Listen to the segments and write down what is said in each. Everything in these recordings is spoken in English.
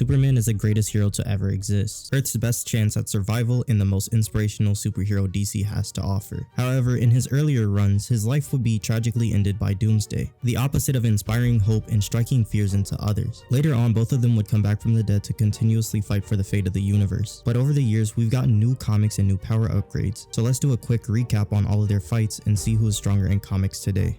Superman is the greatest hero to ever exist, Earth's best chance at survival and the most inspirational superhero DC has to offer. However, in his earlier runs, his life would be tragically ended by Doomsday, the opposite of inspiring hope and striking fears into others. Later on, both of them would come back from the dead to continuously fight for the fate of the universe. But over the years, we've gotten new comics and new power upgrades, so let's do a quick recap on all of their fights and see who is stronger in comics today.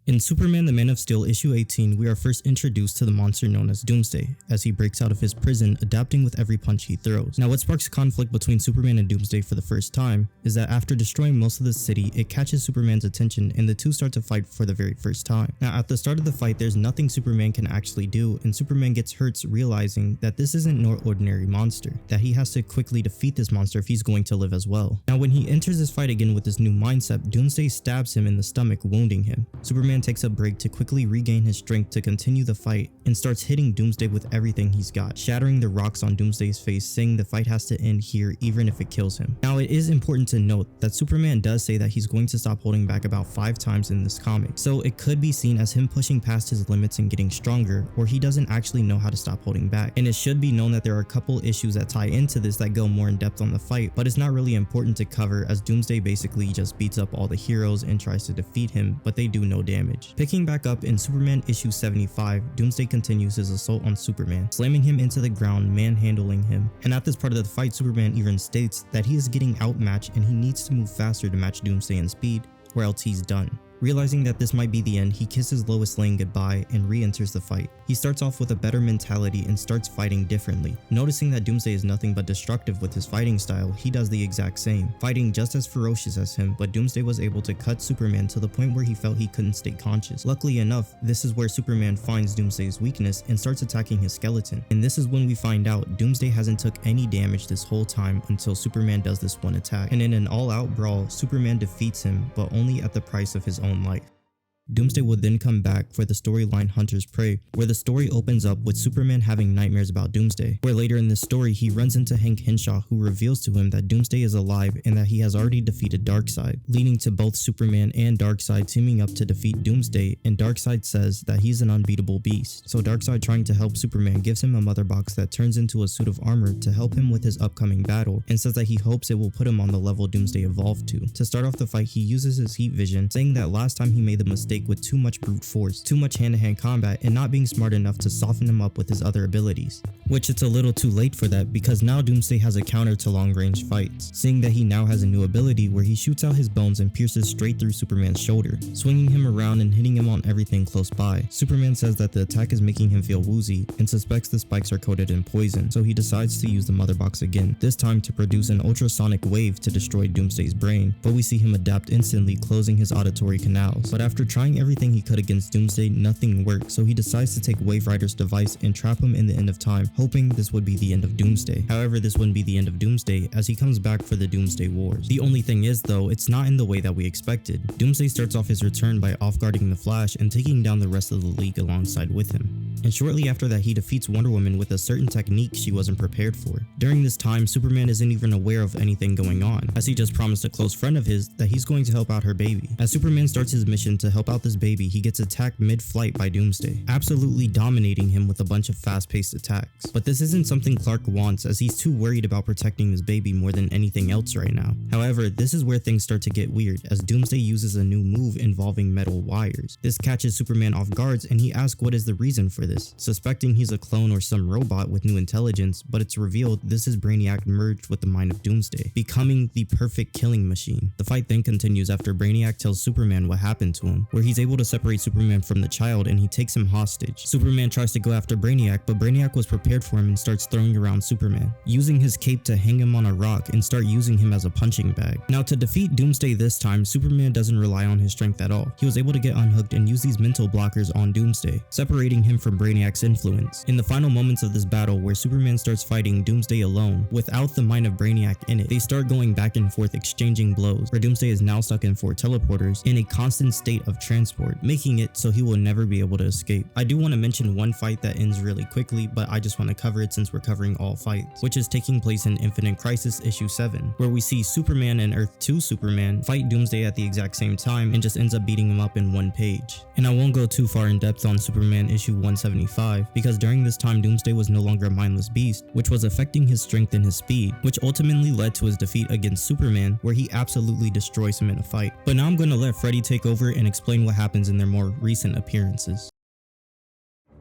In Superman the Man of Steel issue 18, we are first introduced to the monster known as Doomsday, as he breaks out of his prison, adapting with every punch he throws. Now what sparks conflict between Superman and Doomsday for the first time is that after destroying most of the city, it catches Superman's attention and the two start to fight for the very first time. Now at the start of the fight, there's nothing Superman can actually do, and Superman gets hurt realizing that this isn't no ordinary monster, that he has to quickly defeat this monster if he's going to live as well. Now when he enters this fight again with this new mindset, Doomsday stabs him in the stomach, wounding him. Superman takes a break to quickly regain his strength to continue the fight and starts hitting Doomsday with everything he's got, shattering the rocks on Doomsday's face, saying the fight has to end here even if it kills him. Now it is important to note that Superman does say that he's going to stop holding back about 5 times in this comic, so it could be seen as him pushing past his limits and getting stronger, or he doesn't actually know how to stop holding back. And it should be known that there are a couple issues that tie into this that go more in depth on the fight, but it's not really important to cover as Doomsday basically just beats up all the heroes and tries to defeat him, but they do no damage. Picking back up in Superman issue 75, Doomsday continues his assault on Superman, slamming him into the ground, manhandling him. And at this part of the fight, Superman even states that he is getting outmatched and he needs to move faster to match Doomsday in speed, or else he's done. Realizing that this might be the end, he kisses Lois Lane goodbye and re-enters the fight. He starts off with a better mentality and starts fighting differently. Noticing that Doomsday is nothing but destructive with his fighting style, he does the exact same, fighting just as ferocious as him, but Doomsday was able to cut Superman to the point where he felt he couldn't stay conscious. Luckily enough, this is where Superman finds Doomsday's weakness and starts attacking his skeleton. And this is when we find out Doomsday hasn't took any damage this whole time until Superman does this one attack. And in an all-out brawl, Superman defeats him, but only at the price of his own life. Doomsday would then come back for the storyline Hunter's Prey, where the story opens up with Superman having nightmares about Doomsday, where later in the story he runs into Hank Henshaw, who reveals to him that Doomsday is alive and that he has already defeated Darkseid, leading to both Superman and Darkseid teaming up to defeat Doomsday, and Darkseid says that he's an unbeatable beast. So Darkseid, trying to help Superman, gives him a mother box that turns into a suit of armor to help him with his upcoming battle, and says that he hopes it will put him on the level Doomsday evolved to. To start off the fight, he uses his heat vision, saying that last time he made the mistake with too much brute force, too much hand-to-hand combat, and not being smart enough to soften him up with his other abilities. Which it's a little too late for that, because now Doomsday has a counter to long-range fights, seeing that he now has a new ability where he shoots out his bones and pierces straight through Superman's shoulder, swinging him around and hitting him on everything close by. Superman says that the attack is making him feel woozy and suspects the spikes are coated in poison, so he decides to use the mother box again, this time to produce an ultrasonic wave to destroy Doomsday's brain, but we see him adapt instantly, closing his auditory canals. But after trying everything he could against Doomsday, nothing worked, so he decides to take Wave Rider's device and trap him in the end of time, hoping this would be the end of Doomsday. However, this wouldn't be the end of Doomsday, as he comes back for the Doomsday Wars. The only thing is though, it's not in the way that we expected. Doomsday starts off his return by off-guarding the Flash and taking down the rest of the League alongside with him. And shortly after that, he defeats Wonder Woman with a certain technique she wasn't prepared for. During this time, Superman isn't even aware of anything going on, as he just promised a close friend of his that he's going to help out her baby. As Superman starts his mission to help out this baby, he gets attacked mid-flight by Doomsday, absolutely dominating him with a bunch of fast-paced attacks. But this isn't something Clark wants, as he's too worried about protecting his baby more than anything else right now. However, this is where things start to get weird, as Doomsday uses a new move involving metal wires. This catches Superman off guard, and he asks what is the reason for this, suspecting he's a clone or some robot with new intelligence, but it's revealed this is Brainiac merged with the mind of Doomsday, becoming the perfect killing machine. The fight then continues after Brainiac tells Superman what happened to him, where he's able to separate Superman from the child and he takes him hostage. Superman tries to go after Brainiac, but Brainiac was prepared for him and starts throwing around Superman, using his cape to hang him on a rock and start using him as a punching bag. Now to defeat Doomsday this time, Superman doesn't rely on his strength at all. He was able to get unhooked and use these mental blockers on Doomsday, separating him from Brainiac's influence. In the final moments of this battle, where Superman starts fighting Doomsday alone, without the mind of Brainiac in it, they start going back and forth exchanging blows, where Doomsday is now stuck in 4 teleporters in a constant state of transport, making it so he will never be able to escape. I do want to mention one fight that ends really quickly, but I just want want to cover it since we're covering all fights, which is taking place in Infinite Crisis issue 7, where we see Superman and Earth 2 Superman fight Doomsday at the exact same time and just ends up beating him up in one page. And I won't go too far in depth on Superman issue 175, because during this time Doomsday was no longer a mindless beast, which was affecting his strength and his speed, which ultimately led to his defeat against Superman, where he absolutely destroys him in a fight. But now I'm going to let Freddy take over and explain what happens in their more recent appearances.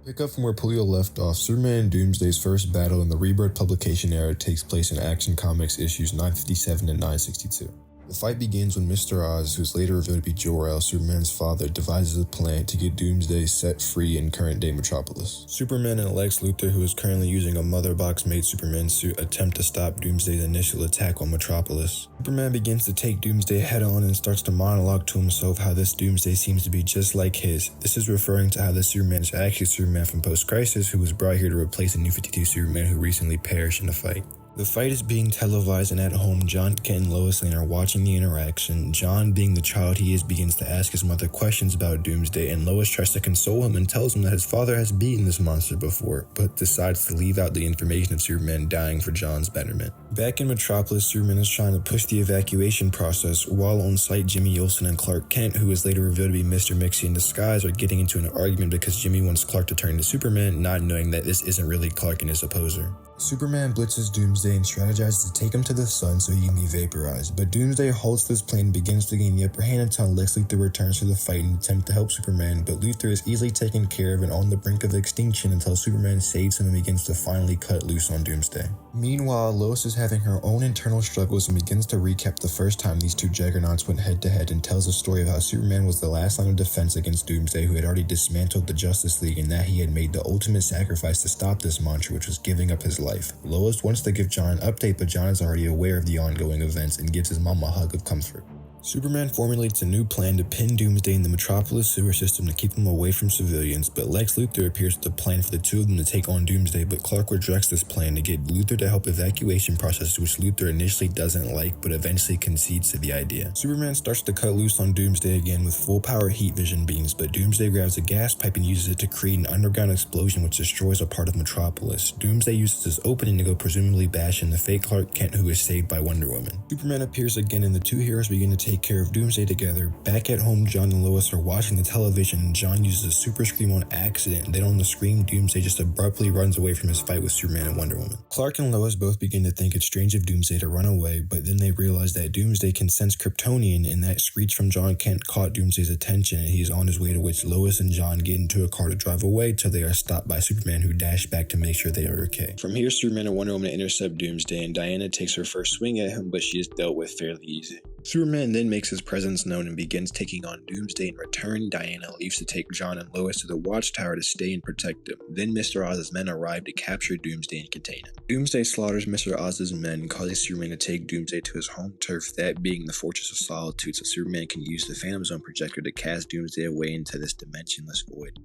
Pick up from where Polio left off. Superman and Doomsday's first battle in the Rebirth publication era takes place in Action Comics issues 957 and 962. The fight begins when Mr. Oz, who is later revealed to be Jor-El, Superman's father, devises a plan to get Doomsday set free in current-day Metropolis. Superman and Lex Luthor, who is currently using a Mother Box-made Superman suit, attempt to stop Doomsday's initial attack on Metropolis. Superman begins to take Doomsday head-on and starts to monologue to himself how this Doomsday seems to be just like his. This is referring to how this Superman is actually Superman from Post-Crisis, who was brought here to replace the New 52 Superman who recently perished in the fight. The fight is being televised, and at home, John Kent and Lois Lane are watching the interaction. John, being the child he is, begins to ask his mother questions about Doomsday, and Lois tries to console him and tells him that his father has beaten this monster before, but decides to leave out the information of Superman dying for John's betterment. Back in Metropolis, Superman is trying to push the evacuation process. While on site, Jimmy Olsen and Clark Kent, who is later revealed to be Mr. Mixie in disguise, are getting into an argument because Jimmy wants Clark to turn into Superman, not knowing that this isn't really Clark and his opposer. Superman blitzes Doomsday and strategizes to take him to the sun so he can be vaporized, but Doomsday halts this plan and begins to gain the upper hand until Lex Luthor returns to the fight in an attempt to help Superman, but Luthor is easily taken care of and on the brink of extinction until Superman saves him and begins to finally cut loose on Doomsday. Meanwhile, Lois is having her own internal struggles and begins to recap the first time these two juggernauts went head to head and tells a story of how Superman was the last line of defense against Doomsday, who had already dismantled the Justice League, and that he had made the ultimate sacrifice to stop this monster, which was giving up his life. Lois wants to give John an update, but John is already aware of the ongoing events and gives his mom a hug of comfort. Superman formulates a new plan to pin Doomsday in the Metropolis sewer system to keep him away from civilians, but Lex Luthor appears with a plan for the two of them to take on Doomsday, but Clark rejects this plan to get Luthor to help evacuation process, which Luthor initially doesn't like, but eventually concedes to the idea. Superman starts to cut loose on Doomsday again with full power heat vision beams, but Doomsday grabs a gas pipe and uses it to create an underground explosion which destroys a part of Metropolis. Doomsday uses this opening to go presumably bash in the fake Clark Kent, who is saved by Wonder Woman. Superman appears again and the two heroes begin to take care of Doomsday together. Back at home, John and Lois are watching the television and John uses a super scream on accident, and then on the screen, Doomsday just abruptly runs away from his fight with Superman and Wonder Woman. Clark and Lois both begin to think it's strange of Doomsday to run away, but then they realize that Doomsday can sense Kryptonian, and that screech from John Kent caught Doomsday's attention, and he's on his way, to which Lois and John get into a car to drive away till they are stopped by Superman, who dash back to make sure they are okay. From here, Superman and Wonder Woman intercept Doomsday, and Diana takes her first swing at him, but she is dealt with fairly easy. Superman then makes his presence known and begins taking on Doomsday. In return, Diana leaves to take John and Lois to the Watchtower to stay and protect him. Then Mr. Oz's men arrive to capture Doomsday and contain him. Doomsday slaughters Mr. Oz's men, causing Superman to take Doomsday to his home turf, that being the Fortress of Solitude, so Superman can use the Phantom Zone projector to cast Doomsday away into this dimensionless void.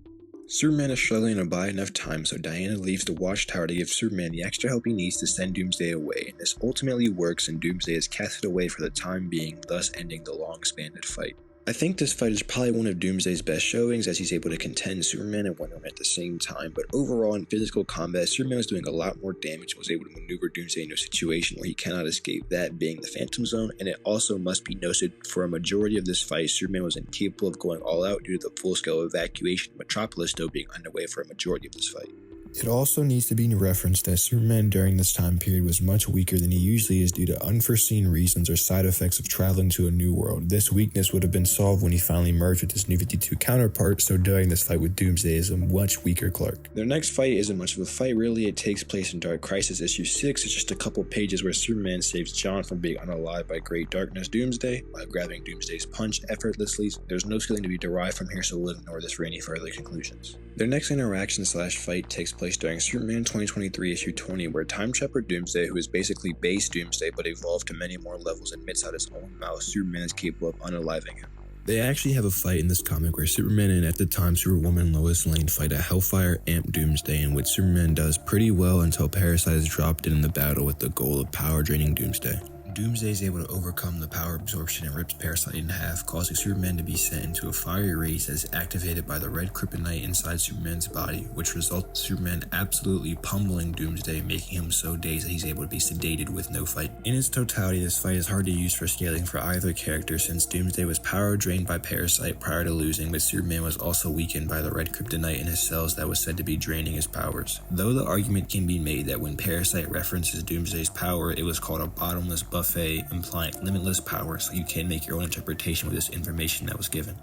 Superman is struggling to buy enough time, so Diana leaves the Watchtower to give Superman the extra help he needs to send Doomsday away, and this ultimately works and Doomsday is casted away for the time being, thus ending the long-expanded fight. I think this fight is probably one of Doomsday's best showings, as he's able to contend Superman and Wonder Woman at the same time, but overall in physical combat, Superman was doing a lot more damage and was able to maneuver Doomsday into a situation where he cannot escape, that being the Phantom Zone, and it also must be noted for a majority of this fight, Superman was incapable of going all out due to the full-scale evacuation of Metropolis still being underway for a majority of this fight. It also needs to be referenced that Superman during this time period was much weaker than he usually is due to unforeseen reasons or side effects of traveling to a new world. This weakness would have been solved when he finally merged with his New 52 counterpart, so during this fight with Doomsday is a much weaker Clark. Their next fight isn't much of a fight really, it takes place in Dark Crisis issue 6, it's just a couple pages where Superman saves John from being unalived by Great Darkness Doomsday by grabbing Doomsday's punch effortlessly. There's no skilling to be derived from here, so we'll ignore this for any further conclusions. Their next interaction / fight takes place during Superman 2023 issue 20, where Time Trapper Doomsday, who is basically base Doomsday but evolved to many more levels, admits out his own mouth Superman is capable of unaliving him. They actually have a fight in this comic where Superman and at the time Superwoman Lois Lane fight a Hellfire Amp Doomsday, in which Superman does pretty well until Parasite is dropped in the battle with the goal of power draining Doomsday. Doomsday is able to overcome the power absorption and rips Parasite in half, causing Superman to be sent into a fiery rage that is activated by the red kryptonite inside Superman's body, which results in Superman absolutely pummeling Doomsday, making him so dazed that he's able to be sedated with no fight. In its totality, this fight is hard to use for scaling for either character, since Doomsday was power drained by Parasite prior to losing, but Superman was also weakened by the red kryptonite in his cells that was said to be draining his powers. Though the argument can be made that when Parasite references Doomsday's power, it was called a bottomless buffet, implying limitless power, so you can make your own interpretation with this information that was given.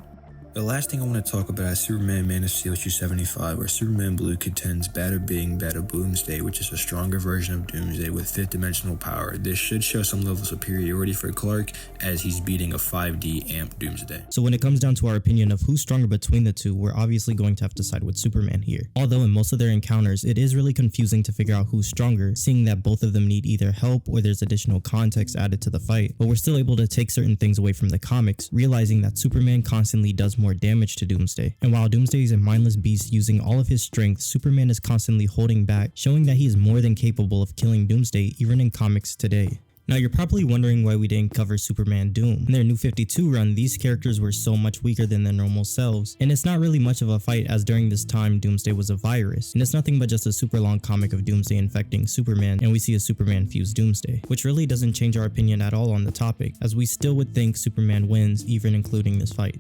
The last thing I want to talk about is Superman Man of Steel issue 75, where Superman Blue contends Bada Bing Bada Boomsday, which is a stronger version of Doomsday with 5th dimensional power. This should show some level of superiority for Clark, as he's beating a 5D amp Doomsday. So when it comes down to our opinion of who's stronger between the two, we're obviously going to have to side with Superman here. Although in most of their encounters, it is really confusing to figure out who's stronger, seeing that both of them need either help or there's additional context added to the fight, but we're still able to take certain things away from the comics, realizing that Superman constantly does more damage to Doomsday. And while Doomsday is a mindless beast using all of his strength, Superman is constantly holding back, showing that he is more than capable of killing Doomsday even in comics today. Now you're probably wondering why we didn't cover Superman Doom. In their New 52 run, these characters were so much weaker than their normal selves, and it's not really much of a fight, as during this time Doomsday was a virus, and it's nothing but just a super long comic of Doomsday infecting Superman, and we see a Superman fuse Doomsday, which really doesn't change our opinion at all on the topic, as we still would think Superman wins even including this fight.